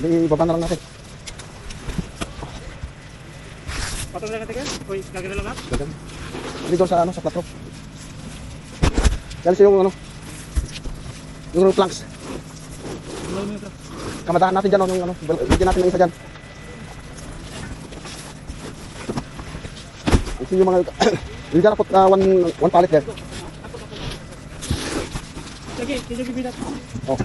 Ibaba na lang natin. Patong na natin yan? Uy, gagana lang natin? Gagana. Hindi doon sa ano, sa flat roof. Yan siya yung ano, yung planks. Kamadaan natin dyan, yung ano, bigyan natin ng isa dyan. Ito yung mga, you gotta put one pallet there. Sige, sige, bibilat. Oh.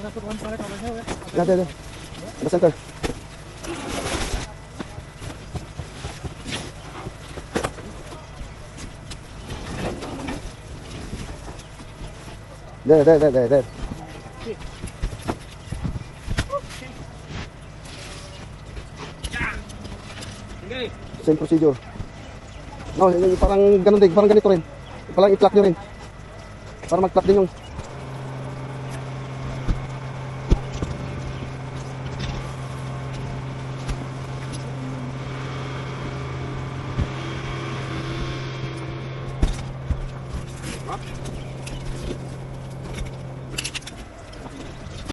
Put one pallet over here. There. The center. There. Same procedure. No, parang ganun din, parang ganito rin. Parang i-plug nyo rin. Para mag-plug din yung